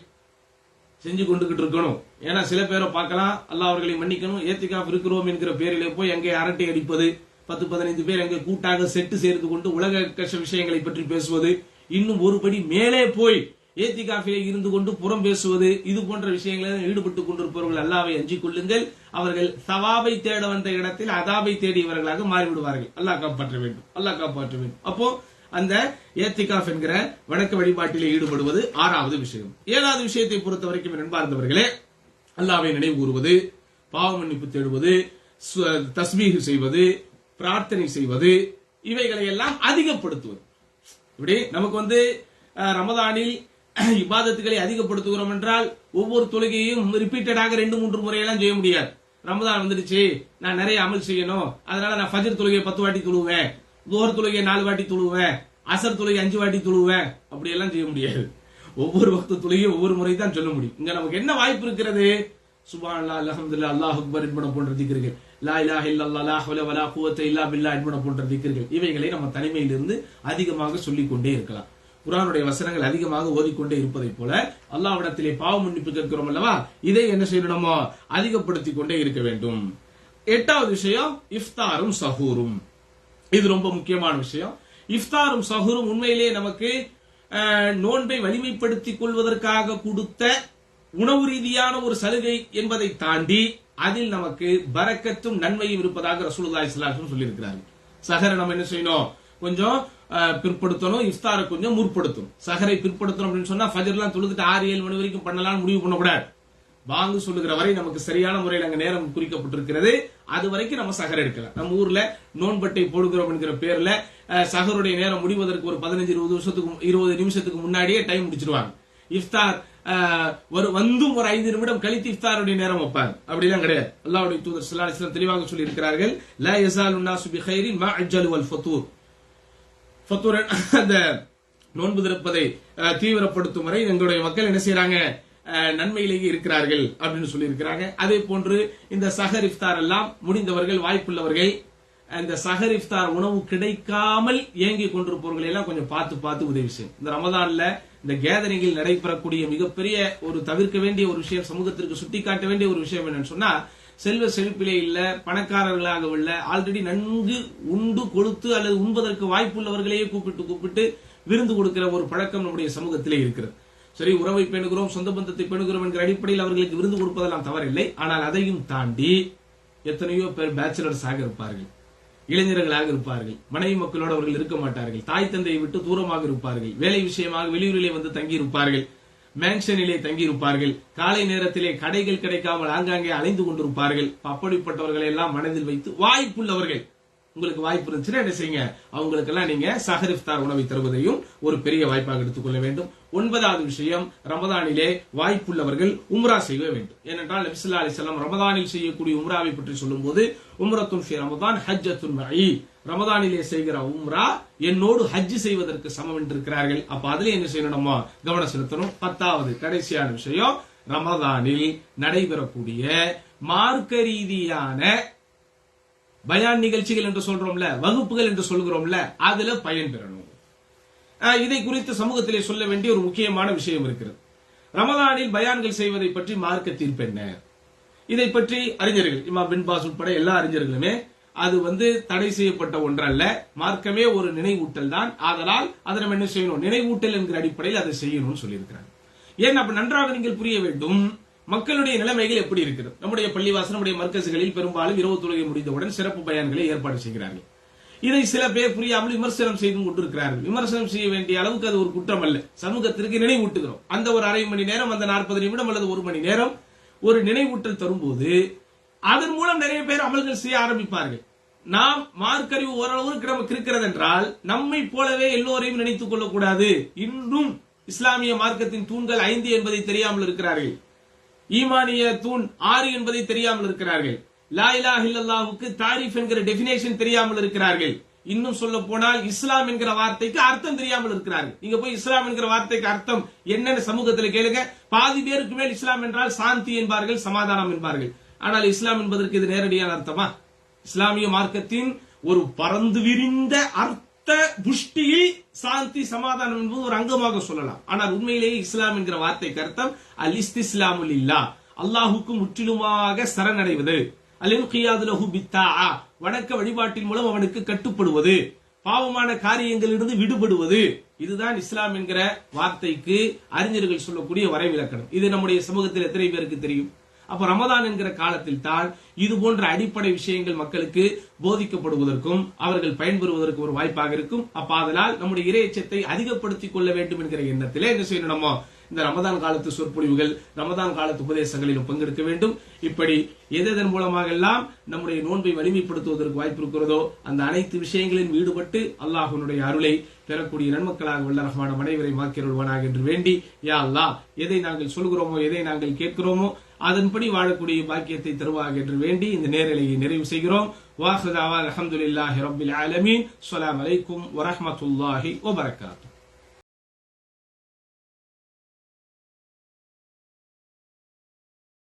செஞ்சு கொண்டுகிட்டு இருக்கணும். ஏன்னா சில பேரை பார்க்கலாம், அல்லாஹ் அவர்களை மன்னிக்கணும், இஅ்திகாஃப் இருக்கிறோம் என்கிற பேரிலே போய் அங்கே அரட்டை அடிப்பது, 10-15 பேர் அங்கே கூட்டாக செட்டு சேர்த்து கொண்டு உலக கஷ்ட விஷயங்களை பற்றி பேசுவது, இன்னும் ஒருபடி மேலே போய் இஅ்திகாஃபிலே இருந்து கொண்டு புறம் பேசுவது, இது போன்ற விஷயங்களில் ஈடுபட்டுக் கொண்டிருப்பவர்கள் அல்லாஹ்வை அஞ்சிக் கொள்ளுங்கள். அவர்கள் சவாபை தேட வந்த இடத்தில் அதாபை தேடியவர்களாக மாறிவிடுவார்கள். அல்லாஹ் காப்பாற்ற வேண்டும், அல்லாஹ் காப்பாற்ற வேண்டும். அப்போ அந்த இஅ்திகாஃப் என்கிற வணக்க வழிபாட்டிலே ஈடுபடுவது 6வது விஷயம். 7வது விஷயத்தை பொறுத்த வரைக்கும் நண்பார்ந்தவர்களே, அல்லாஹ்வை நினைவு கூறுவது, பாவ மன்னிப்பு தேடுவது, தஸ்பீஹ் செய்வது, பிரார்த்தனை செய்வது, இவைகளை எல்லாம் அதிகப்படுத்துவது. இப்படி நமக்கு ரமதானில் இபாதத்துகளை அதிகப்படுத்துகிறோம் என்றால் ஒவ்வொரு தொழுகையும் ரிப்பீட்டடாக 2-3 முறையெல்லாம் செய்ய முடியாது. ரமதான் வந்துடுச்சு, நான் நிறைய அமல் செய்யணும், அதனால நான் ஃபஜ்ர் தொழுகையை 10 வாட்டி தொழுவேன், லுஹர் தொழுகையை 4 வாட்டி தொழுவேன், அசர் தொழுகை 5 வாட்டி தொழுவேன், அப்படி எல்லாம் செய்ய முடியாது. ஒவ்வொரு வக்து தொழுகையும் ஒவ்வொரு முறை தான் சொல்ல முடியும். இங்க நமக்கு என்ன வாய்ப்பு இருக்கிறது? சுப்ஹானல்லாஹ், அல்ஹம்துலில்லாஹ், அல்லாஹ் அக்பர் என்பன போன்ற திக்ர்கள், லா இலாஹ இல்லல்லாஹ், லா ஹவ்ல வலா குவத்த இல்லா பில்லாஹ் என்பன போன்ற திக்ர்கள், இவைகளை நம்ம தனிமையிலிருந்து அதிகமாக சொல்லிக் கொண்டே இருக்கலாம். குர்ஆனுடைய வசனங்கள் அதிகமாக ஓதிக்கொண்டே இருப்பதை போல அல்லாஹ்விடத்திலே பாவ மன்னிப்பு கேட்கிறோம் அல்லவா, இதை என்ன செய்யணுமோ அதிகப்படுத்திக் கொண்டே இருக்க வேண்டும். 8வது விஷயம், இஃப்தாரும் சஹூரும். இது ரொம்ப முக்கியமான விஷயம். இஃப்தாரும் சஹூரும் உண்மையிலே நமக்கு நோன்பை வலிமைப்படுத்திக் கொள்வதற்காக கொடுத்த உணவு ரீதியான ஒரு சலுகை என்பதை தாண்டி அதில் நமக்கு பரக்கத்தும் நன்மையும் இருப்பதாக ரசூலுல்லாஹி ஸல்லல்லாஹு அலைஹி வஸல்லம் சொல்லியிருக்கிறார்கள். சஹரை நம்ம என்ன செய்யணும்? கொஞ்சம் பிற்படுத்தணும், இஃப்தாரை கொஞ்சம் முற்படுத்தணும். சஹரை பிற்படுத்தணும் அப்படின்னு சொன்னா ஃபஜ்ர்லாம் தொழுதுட்டு 6-7 மணி வரைக்கும் பண்ணலாம்னு முடிவு பண்ணக்கூடாது. பாங்கு சொல்லுகிற வரை நமக்கு சரியான முறையில் அங்க நேரம் குறிக்கப்பட்டிருக்கிறது, அது வரைக்கும் நம்ம சஹர் எடுக்கலாம். நம்ம ஊர்ல நோன்பட்டை போடுகிறோம் என்கிற பேர்ல சஹருடைய நேரம் முடிவதற்கு ஒரு 15-20 நிமிஷத்துக்கு முன்னாடியே டைம் முடிச்சிருவாங்க. இஃப்தார் வந்தும் ஒரு 5 நிமிடம் கழித்து இஃப்தாருடைய நேரம் வைப்பாங்க. அப்படிலாம் கிடையாது. அல்லாஹ்வுடைய தூதர் ஸல்லல்லாஹு அலைஹி வஸல்லம் தெளிவாக சொல்லி இருக்கிறார்கள், லா யஸாலு நாஸு பிகைரின் மா அஜ்ஜலு வல் ஃபதூர். ஃபதூர் அந்த நோன்பு திறப்பதை தீவிரப்படுத்தும் வரை எங்களுடைய மக்கள் என்ன செய்யறாங்க? நன்மையிலேயே இருக்கிறார்கள் அப்படின்னு சொல்லி இருக்கிறாங்க. அதே போன்று இந்த சஹர் இஃப்தார் எல்லாம் முடிந்தவர்கள், வாய்ப்புள்ளவர்கள் அந்த சஹர் இஃப்தார் உணவு கிடைக்காமல் ஏங்கி கொண்டிருப்பவர்களை எல்லாம் கொஞ்சம் பார்த்து உதவி செய்யும். இந்த ரமதான்ல இந்த கேதரிங்கில் நடைபெறக்கூடிய மிகப்பெரிய ஒரு தவிர்க்க வேண்டிய ஒரு விஷயம், சமூகத்திற்கு சுட்டிக்காட்ட வேண்டிய ஒரு விஷயம் என்னன்னு சொன்னா, செல்வ செழிப்பிலே இல்ல, பணக்காரர்களாக இல்ல, ஆல்ரெடி நன்கு உண்டு கொழுத்து அல்லது உண்பதற்கு வாய்ப்புள்ளவர்களையே கூப்பிட்டு விருந்து கொடுக்கிற ஒரு பழக்கம் நம்முடைய சமூகத்திலே இருக்கிறது. சரி, உறவை பேணுகிறோம், சொந்த பந்தத்தை பேணுகிறோம் என்கிற அடிப்படையில் அவர்களுக்கு விருந்து கொடுப்பதெல்லாம் தவறில்லை. ஆனால் அதையும் தாண்டி எத்தனையோ பேர் பேச்சுலர்ஸாக இருப்பார்கள், இளைஞர்களாக இருப்பார்கள், மனைவி மக்களோடு அவர்கள் இருக்க மாட்டார்கள், தாய் தந்தையை விட்டு தூரமாக இருப்பார்கள், வேலை விஷயமாக வெளியூரிலே வந்து தங்கி இருப்பார்கள், மேன்ஷனிலே தங்கி இருப்பார்கள், காலை நேரத்திலே கடைகள் கிடைக்காமல் ஆங்காங்கே அலைந்து கொண்டிருப்பார்கள். அப்படிப்பட்டவர்களை எல்லாம் மனதில் வைத்து வாய்ப்புள்ளவர்கள், உங்களுக்கு வாய்ப்பு இருந்துச்சுன்னா என்ன செய்யுங்க, அவங்களுக்கு எல்லாம் நீங்க சஹர் இஃப்தார் உணவை தருவதையும் ஒரு பெரிய வாய்ப்பாக எடுத்துக்கொள்ள வேண்டும். 9வது விஷயம், ரமதானிலே வாய்ப்புள்ளவர்கள் உம்ரா செய்ய வேண்டும். ஏனென்றால் நபி ஸல்லல்லாஹு அலைஹி வஸல்லம் ரமதானில் செய்யக்கூடிய உம்ராவை பற்றி சொல்லும்போது, உம்ரத்துன் ஃபி ரமதான் ஹஜ்ஜத்துன் மஇ, ரமதானிலே செய்கிற உம்ரா என்னோடு ஹஜ் செய்வதற்கு சமம் என்று இருக்கிறார்கள். அப்ப அதுல என்ன செய்யணும், நம்ம கவனம் செலுத்தணும். 10வது கடைசியான விஷயம், ரமதானில் நடைபெறக்கூடிய மார்க்க ரீதியான பயான் நிகழ்ச்சிகள் என்று சொல்றோம்ல, வகுப்புகள் என்று சொல்கிறோம்ல, அதுல பயன் பெறணும். இதை குறித்து சமூகத்திலே சொல்ல வேண்டிய ஒரு முக்கியமான விஷயம் இருக்கிறது. ரமதானில் பயான்கள் செய்வதை பற்றி மார்க்க தீர்ப்பு என்ன? இதை பற்றி அறிஞர்கள், இமாம் பின் பாஸ் உட்பட எல்லா அறிஞர்களுமே அது தடை செய்யப்பட்ட ஒன்றல்ல, மார்க்கமே ஒரு நினைவூட்டல் தான். ஆதலால் அதை நம்ம என்ன செய்யணும், நினைவூட்டல் என்கிற அடிப்படையில் அதை செய்யணும்னு சொல்லியிருக்கிறாங்க. ஏன் அப்ப நன்றாக நீங்கள் புரிய வேண்டும், மக்களுடைய நிலைமைகள் எப்படி இருக்கிறது. நம்முடைய பள்ளிவாசல், நம்முடைய மர்க்கசுகளில் பெரும்பாலும் இரவு தொழுகை முடிந்தவுடன் சிறப்பு பயான்களை ஏற்பாடு செய்கிறார்கள். இதை சில பேர் புரியாமல் விமர்சனம் செய்து கொண்டிருக்கிறார்கள். விமர்சனம் செய்ய வேண்டிய அளவுக்கு அது ஒரு குற்றம் அல்ல, சமூகத்திற்கு நினைவூட்டுகிறோம். அந்த ஒரு அரை மணி நேரம், அந்த 40 நிமிடம் அல்லது 1 மணி நேரம் ஒரு நினைவூட்டல் தரும்போது அதன் மூலம் நிறைய பேர் அமல்கள் செய்ய ஆரம்பிப்பார்கள். நாம் மார்க்கறிவு ஓரளவுக்கு நமக்கு இருக்கிறது என்றால் நம்மை போலவே எல்லோரையும் நினைத்துக் கொள்ளக்கூடாது. இன்னும் இஸ்லாமிய மார்க்கத்தின் தூண்கள் 5 என்பதை தெரியாமல் இருக்கிறார்கள், ஈமானிய தூண் 6 என்பதை தெரியாமல் இருக்கிறார்கள், லா இலாஹ இல்லல்லாஹுக்கு தாரீஃப் என்கிற டெஃபினேஷன் தெரியாமல் இருக்கிறார்கள். இன்னும் சொல்ல போனால் இஸ்லாம் என்கிற வார்த்தைக்கு அர்த்தம் தெரியாமல் இருக்கிறார்கள். நீங்க போய் இஸ்லாம் என்கிற வார்த்தைக்கு அர்த்தம் என்னன்னு சமூகத்தில் கேளுங்க, பாதி பேருக்கு மேல் இஸ்லாம் என்றால் சாந்தி என்பார்கள், சமாதானம் என்பார்கள். ஆனால் இஸ்லாம் என்பதற்கு இது நேரடியான அர்த்தமா? இஸ்லாமிய மார்க்கத்தின் ஒரு பறந்து விரிந்த அர்த்த புஷ்டியில் சாந்தி சமாதானம் என்பது ஒரு அங்கமாக சொல்லலாம். ஆனால் உண்மையிலேயே இஸ்லாம் என்கிற வார்த்தைக்கு அர்த்தம் அல் இஸ்திஸ்லாமு லில்லாஹ், அல்லாஹுக்கு முற்றிலுமாக சரணடைவது, வணக்க வழிபாட்டின் மூலம் அவனுக்கு கட்டுப்படுவது, பாவமான காரியங்களிலிருந்து விடுபடுவது. இதுதான் இஸ்லாம் என்கிற வார்த்தைக்கு அறிஞர்கள் சொல்லக்கூடிய வரைவிலக்கணம். இது நம்முடைய சமூகத்தில் எத்தனை பேருக்கு தெரியும்? அப்ப ரமதான் என்கிற காலத்தில் தான் இது போன்ற அடிப்படை விஷயங்கள் மக்களுக்கு போதிக்கப்படுவதற்கும் அவர்கள் பயன்பெறுவதற்கு ஒரு வாய்ப்பாக இருக்கும். அப்ப அதனால் நம்முடைய இறையச்சத்தை அதிகப்படுத்திக் கொள்ள வேண்டும் என்கிற எண்ணத்திலே என்ன செய்யணும், நம்ம இந்த ரமதான் காலத்து சொற்பொழிவுகள், ரமதான் காலத்து உபதேசங்களிலும் பங்கெடுக்க வேண்டும். இப்படி எதன் மூலமாக எல்லாம் நம்முடைய நோன்பை வலிமைப்படுத்துவதற்கு வாய்ப்பு இருக்கிறதோ அந்த அனைத்து விஷயங்களிலும் ஈடுபட்டு அல்லாஹ்வுடைய அருளை பெறக்கூடிய நன்மக்களாக வல்ல ரஹ்மான் அனைவரை மாக்கியருள்வானாக என்று வேண்டி, யா அல்லாஹ், எதை நாங்கள் சொல்கிறோமோ, எதை நாங்கள் கேட்கிறோமோ அதன்படி வாழக்கூடிய பாக்கியத்தை தருவாக என்று வேண்டி இந்த நேரலையை நிறைவு செய்கிறோம். வாஹிரு தஅவானா அல்ஹம்துலில்லாஹி ரப்பில் ஆலமீன். ஸலாம் அலைக்கும் வரஹ்மத்துல்லாஹி வபரகாத்துஹு.